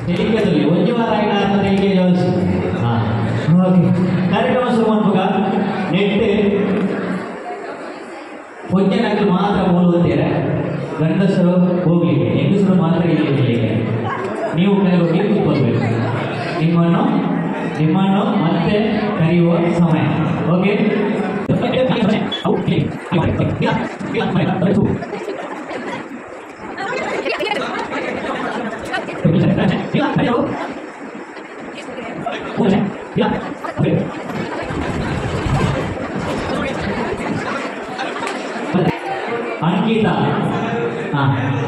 ತೆಲಿಕೆದಲ್ಲಿ ಒಂದು ವಾರ ಆಯ್ತು ತೆಲಿಕೆ ಜೋಡಿಸಿ. ಹಾಂ ಓಕೆ, ಕಾರ್ಯಕ್ರಮ ಶುರು ಮಾಡುವಾಗ ನೆಟ್ಟು ಹೊಂಜನಾಗಲು ಮಾತ್ರ ಹೋಗುತ್ತೀರಾ, ಗಂಡಸರು ಹೋಗ್ಲಿಕ್ಕೆ, ಹೆಂಗಸರು ಮಾತ್ರ ಇಲ್ಲಿಗೆ. ನೀವು ಹೋಗಿ ಕೂತ್ಕೊಳ್ಬೇಕು. ನಿಮ್ಮನ್ನು ಮತ್ತೆ ಕರೆಯುವ ಸಮಯ. ಓಕೆ, ಅಂಕಿತ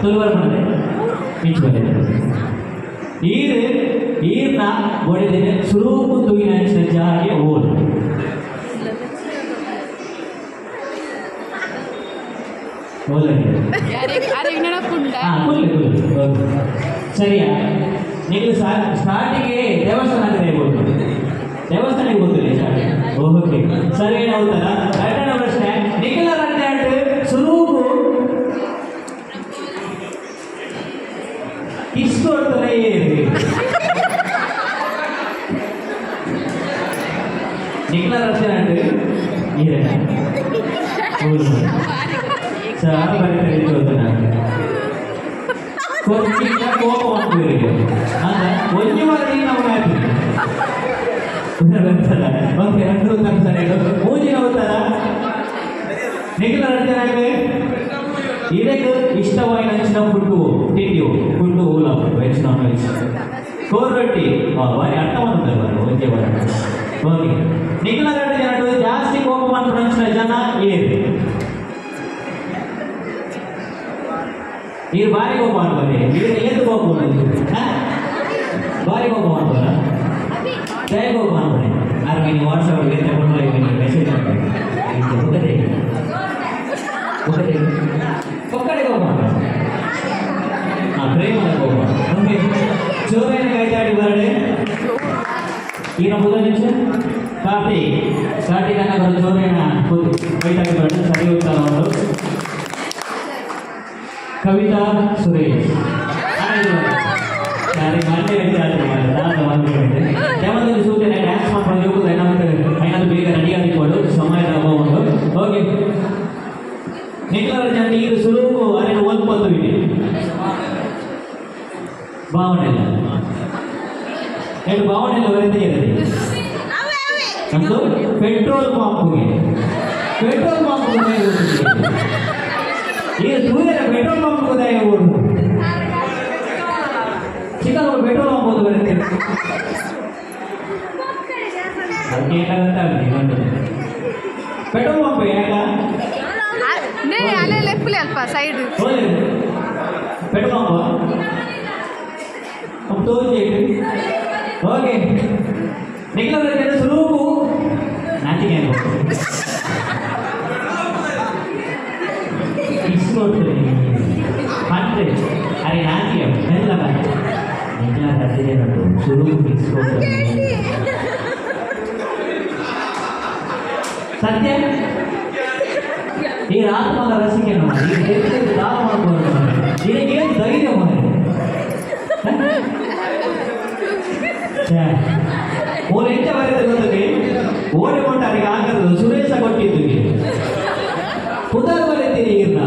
ತುಳುವರ್ ಮಾಡಿದೆ ಮಿಂಚುಕೊಂಡಿದೆ ಈರ್ನ ಒಡೆದಿದೆ ಸುರೂಪು ತುಗಿನ ಸಜ್ಜಾಗೆ ಓಡು ಸರಿಯಾ? ನೀವು ಸ್ಟಾರ್ಟಿಗೆ ದೇವಸ್ಥಾನಕ್ಕೆ ಹೇಳ್ಬೋದು, ದೇವಸ್ಥಾನಕ್ಕೆ ಗೊತ್ತಿಲ್ಲ ಓಕೆ. ಸರಿ ಹೌದಲ್ಲ? ಎರಡನೇ ಪ್ರಶ್ನೆ, ನಿಖಿಲ ರಂಜಾಟ್ ಸುರೂಪು ಇಸ್ಕೊಡ್ತಾನೆ ಏರಿ ನಿಖಿಲ ರಂಜಾಟ್ ಈರ ಸಾರ್ ಬರೀತಾರೆ ಕೊಚ್ಚಿನ ಕೋಪ ಮಾಡ್ತೀವಿ ಅಂತ ಒಂದು ವಾರ ನಾವು ಹಾಕಿ ಓಕೆ. ಮೂಜಿನ ಹೋಗ್ತಾರ ನಿಖಿಲ ರಂಜಾಟ್ ಇದಕ್ಕೆ ಇಷ್ಟವಾಗಿ ನಚ್ಚಿನ ಫುಡ್ಡು ತಿಂಡಿವು ಫುಡ್ಡು ಊಲ ವೆಜ್ ನಾನ್ ವೆಜ್ ಕೋರೊಟ್ಟಿ ಬಾರಿ ಅರ್ಥ ಮಾಡ್ತಾರೆ ಒಂದೇ ವಾರ. ಓಕೆ, ನಿಖಿಲ ರಂಜಾಟ್ ಜಾಸ್ತಿ ಕೋಪ ಮಾಡ್ಕೊಂಡ ಜನ ಏನು ನೀವು ಬಾರಿ ಕೋಪ ಮಾಡ್ಬಾರಿ ಏನು ಕೋಪ ಬಾರಿ ಕೋಪ ಮಾಡ್ಬಾರ ಜಯ ಕೋಪ ಮಾಡ್ಬಾರಿ ಆದ್ರೆ ನೀವು ವಾಟ್ಸಪ್ಗೆ ತಗೊಂಡು ಮೆಸೇಜ್ ಮಾಡ್ಬೇಕು ಒಕ್ಕಡೆ ಕೋಪ ಪ್ರೇಮದ ಕೋಪ. ಓಕೆ, ಜೋರೇನ ಕೈತಾಡಿ ಬರಡೆ ಈಗ ಮೊದಲ ನಿಮಿಷ ಕಾರ್ತಿಕ್ ಅನ್ನ ಜೋರೇನ ಕೈತಾಡಿ ಬರಡೆ ಸರಿ ಉತ್ತರ ಅವರು. ಕವಿತಾ ಸುರೇಶ್ ದೇವದಲ್ಲಿ ಸೂಚನೆ ಡ್ಯಾನ್ಸ್ ಮಾಡ್ಕೊಂಡು ಹೋಗುದು ಏನಾದ್ರು ಬೇಗ ರೆಡಿ ಆಗಿಕೊಂಡು ಸಮಯದ ಅಭಾವ ಉಂಟು. ಓಕೆ, ನಿಖಿಲ ರಂಜಾಟ್ ಈಗ ಸುಲಭ ಅದನ್ನು ಓದ್ಬೋದು ಇದೆ ಭಾವನೆ ಇಲ್ಲ ಎರಡು ಭಾವನೆ ಎಲ್ಲ ಬರೀತಾ ಇರಲಿ. ನಮ್ದು ಪೆಟ್ರೋಲ್ ಪಂಪ್ಗೆ ಈಗ ದೂರ ಪೆಟ್ರೋಲ್ ಪಂಪ್ ಗೊತ್ತಾಗ ಚಿಕ್ಕ ಪೆಟ್ರೋಲ್ ಪಂಪ್ ಓದು ಬರುತ್ತೆ ಅದಕ್ಕೆ ಪೆಟ್ರೋಲ್ ಪಂಪ್ ಯಾಕ ಸೈಡ್ ಪೆಟ್ರೋಲ್ ಪಂಪ್ ತೋರಿಸಿ. ಓಕೆ, ನಿಖಿಲ ರಂಜಾಟ್ ಸುಲೂಪು ನಾಚಿಕೆ अरे नाचिए नहीं लगा निकला करते हैं तो शुरू इसको सत्य ये रात में रसिके ना ये देखते दाव मार ये गेम धैर्य मारे ಓಲೆ ಎಂತ ಬರೆದ ಗೊತ್ತದೆ ಓಡೆ ಕೊಟ್ಟಾರಿಗೆ ಆಗದು ಸುರೇಶ ಕೊಟ್ಟಿದ್ದು ಪುದರ್ ಬರೆತೀರಿ ಈಗ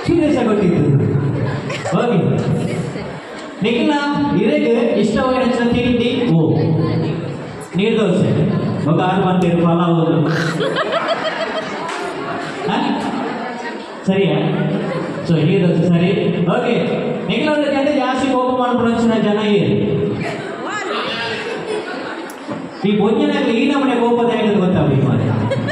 ಸುರೇಶ ಕೊಟ್ಟಿದ್ದು. ಹೋಗಿ ನಿಖಿಲ ಇರೆಗೆ ಇಷ್ಟವಾದ ತಿಂಡಿ ನೀರ್ದೋಸೆ ఒక 6 ಮಂದಿ ಫಾಲೋ ಸರಿಯಾ? ಸೊ ನೀರ್ದೋಸೆ ಸರಿ. ಓಕೆ, ನಿಖಿಲ ರಂಜಾಟ್ ಜಾಸ್ತಿ ಕೋಪ ಮಾಡ್ಕೊಂಡು ಜನ ಏನು ಈ ಬೊಂಜನಾಗ ಈ ನಮ್ಮನೆ ಕೋಪದ ಹೇಳೋದು ಗೊತ್ತಾಗಲಿ ಮಾರೆ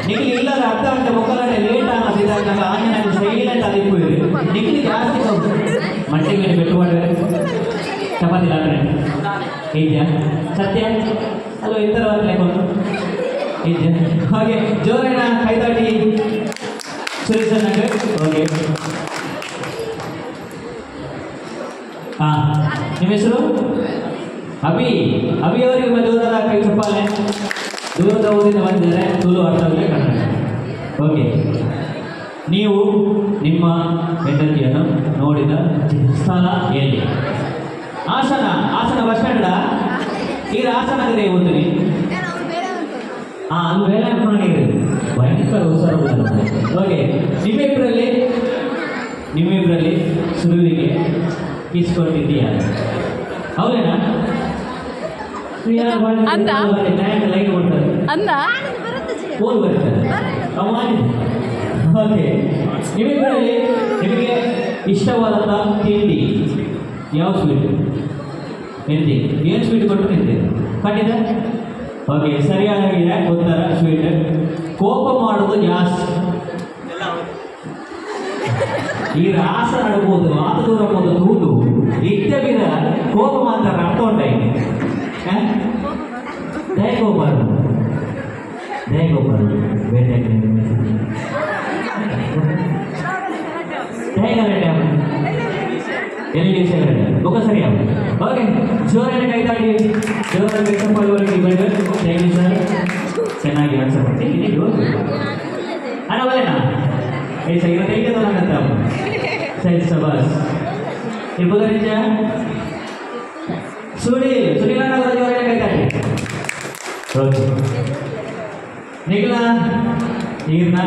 ನಿಖಿಲ್ ಇಲ್ಲದ ಅರ್ಧ ಗಂಟೆ ಮೊಕ್ಕಲಂಟೆ ಲೇಟ್ ಅನ್ನೋದಿದ್ದಾಗ ಆಂಜನಾಗ ಸೈಲೆಂಟ್ ಆಗಿರ್ಬೋದು. ನಿಖಿಲ್ ಜಾಸ್ತಿ ಮಂಟೆ ಮೇಲೆ ಬೆಟ್ಟು ಮಾಡಿದ್ರೆ ಚಪಾತಿ ಲಾಟ್ರೆ ಇದೆಯಾ ಸತ್ಯ ಅಲ್ಲೋ ಈ ಥರ ಲೆಕ್ಕೊಂಡು ಇದೆಯಾ? ಹಾಗೆ ಜೋರೇನ ಕೈದಾಟಿ ಸುರೇಶನಾಗ. ಓಕೆ, ಹಾಂ ನಿಮ್ಮ ಹೆಸರು ಅಭಿಯವರಿಗೆ ಮಧುರದ ಕೈ ಚಪ್ಪಾಲೆ ದೂರದ ಊರಿಂದ ಬಂದಿದ್ದಾರೆ ತುಳು ಅರ್ಥವಿಲ್ಲ ಕನ್ನಡ. ಓಕೆ, ನೀವು ನಿಮ್ಮ ಹೆಂಡತಿಯನ್ನು ನೋಡಿದ ಸ್ಥಳ ಎಲ್ಲಿ? ಹಾಸನ ಹಾಸನ ಬಸ್ ಸ್ಟ್ಯಾಂಡ್ ಈಗ ಹಾಸನಕ್ಕೆ ಹೋಗ್ತೀನಿ ಅದು ಬೇರೆ ಅನ್ಕೊಂಡಿರಿ ಭಯಂಕರ ಉತ್ಸಾಹ. ಓಕೆ ನಿಮ್ಮಿಬ್ಬರಲ್ಲಿ ಸುರುವಿಗೆ ಕಿಸ್ಕೊಟ್ಟಿದ್ದೀಯಾ? ಹೌದೇನಾ? ಲೈಟ್ ಕೊಡ್ತಾರೆ ಫೋನ್ ಬರ್ತಾರೆ. ಓಕೆ, ನಿಮ್ಮಿಬ್ಬರಲ್ಲಿ ನಿಮಗೆ ಇಷ್ಟವಾದಂಥ ತಿಂಡಿ ಯಾವ ಸ್ವೀಟ್? ತಿಂಡಿ ಏನು ಸ್ವೀಟ್ ಕೊಟ್ಟು ತಿಂತೀರಿ? ಖಂಡಿತ. ಓಕೆ, ಸರಿಯಾಗಿದೆ ಉತ್ತರ ಸ್ವೀಟ್. ಕೋಪ ಮಾಡೋದು ಜಾಸ್ತಿ. ಈ ರಾಸ ನಡ್ಬೋದು ಮಾತು ದೂರ ಹೋದ ತೂದು ಇಷ್ಟ ಬಿದ ಕೋಪ ಮಾತ್ರ ಅರ್ಥ ಉಂಟಾಗಿ ದಯಗೋಪಾರು ಬೇರೆ ಎಲ್ಲಿ ವಿಷಯಗಳಿದೆ ಬೊಕ್ಕ ಸರಿಯಾಗ. ಓಕೆ, ಜೋರಾಗಿ ಕೈತಾಡಿ ಜೋರಾಗಿ ಬೆಟ್ಟಪಲ್ವರೆಗೆ ಬಂದು ಥ್ಯಾಂಕ್ ಯು ಸರ್. ಚೆನ್ನಾಗಿ ಆನ್ಸರ್ ಮಾಡಿ ಅಣ್ಣ ಬರೇನಾ ऐसा ही बताइए तो ना करता हूँ सही सबस ये बोला रिचा सुनी ना ना जो है कहता है ओके निकला ईरना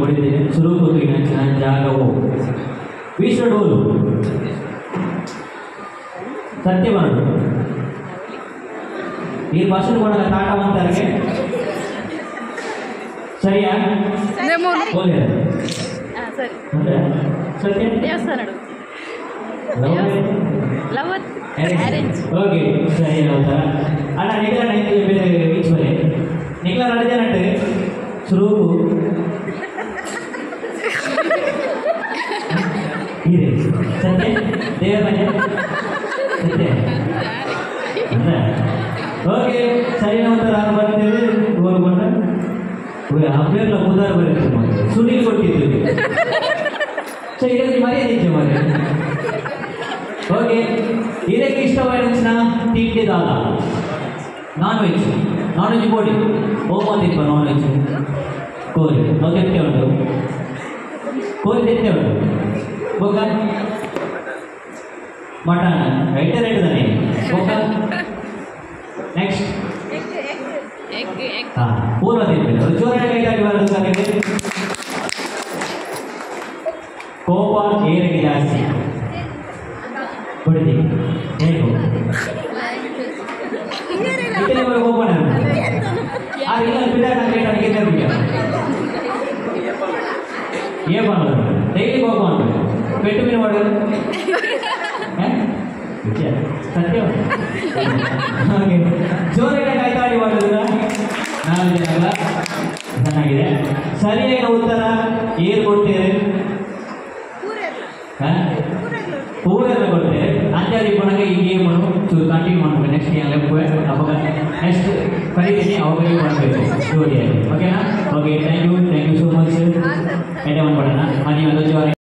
पड़े शुरू होती है ना जागा वो विश्व डोल सत्यवान ये भाषण को ना काटा मानता है सरिया बोले सर सत्य ದೇವಸ್ಥಾನಡು ಲವತ್ ಅರೇಂಜ್. ಓಕೆ, ಸರಿ ಹೌದಾ ಅಣ್ಣ ನಿಖಲ ಬೇರೆ ಬೀಚ್ ಬಲೆ ನಿಖಲ ನಡೆದೇನಂటే ಸುರೂಪು ಇದೆ ಸತ್ಯ ದೇವರ ಮನೆ ಸತ್ಯ ಓಕೆ, ಸರಿ ಉತ್ತರ ನಾನು ಬರ್ತೇವೆ. ಓದ್ಕೊಂಡ ಅಭ್ಯರ್ಥಿ ಉದಾರ ಬರುತ್ತೆ ಸುನೀಲ್ ಕೊಟ್ಟಿದ್ದೀವಿ. ಸೊ ಇದಕ್ಕೆ ಮರ್ಯಾದೆ ಮರೆ. ಓಕೆ, ಇದಕ್ಕೆ ಇಷ್ಟವಾದ ತಿಂಡಿದಾದ ನಾನ್ ವೆಜ್ ಬೋಡಿ ಹೋಗ್ಬೋದಿಪ್ಪ. ನಾನ್ ವೆಜ್ ಕೋರಿ ನಾವು ತೆತ್ತೆ ಉಂಟು, ಕೋರಿ ತೆತ್ತೆ ಉಂಟು, ಬೊಕ್ಕ ಮಟನ್ ರೈಟರ್ ಇದ್ದಾನೆ ಬೊಕ್ಕ. ನೆಕ್ಸ್ಟ್ ಪೂರ್ವ ತಿಂಡಿ ಜೋರಾಗಿ ಕೈತಾಗಿ ಬರೋದು. ಕೋಪ ಏರಿಗೆ ಜಾಸ್ತಿ ಹೊಡಿತೀವಿ ಹೇಗೂ ಕೋಪ ಏನ್ ಮಾಡೋದು ಡೈಲಿ ಕೋಪ ಮಾಡ್ಬೇಕು ಪೆಟ್ಟು ಮೀನು ಮಾಡೋದು ಸತ್ಯ. ಹಾಗೆ ಜೋರಾಗಿ ಕೈತಾಡಿ ಮಾಡೋದಿಲ್ಲ ನಾವು ಜನಲ್ಲ. ಚೆನ್ನಾಗಿದೆ. ಸರಿಯಾದ ಉತ್ತರ ಏನು ಕೊಡ್ತೀರಿ? ಪೂರೆಲ್ಲ ಕೊಡ್ತೇವೆ. ಅಂಜಾದಿ ಕೊಡಗೆ ಈ ಗೇಮ್ ಕಂಟಿನ್ಯೂ ಮಾಡಬೇಕು. ನೆಕ್ಸ್ಟ್ ಅವಾಗ ನೆಕ್ಸ್ಟ್ ಕರೀತೀನಿ ಅವಾಗ ಮಾಡಬೇಕು ಜೋಡಿಯಾಗಿ. ಓಕೆನಾ? Okay, thank you so much. ಎಂಟೆ ಮಾಡ್ಕೊಡೋಣ. ನೀವು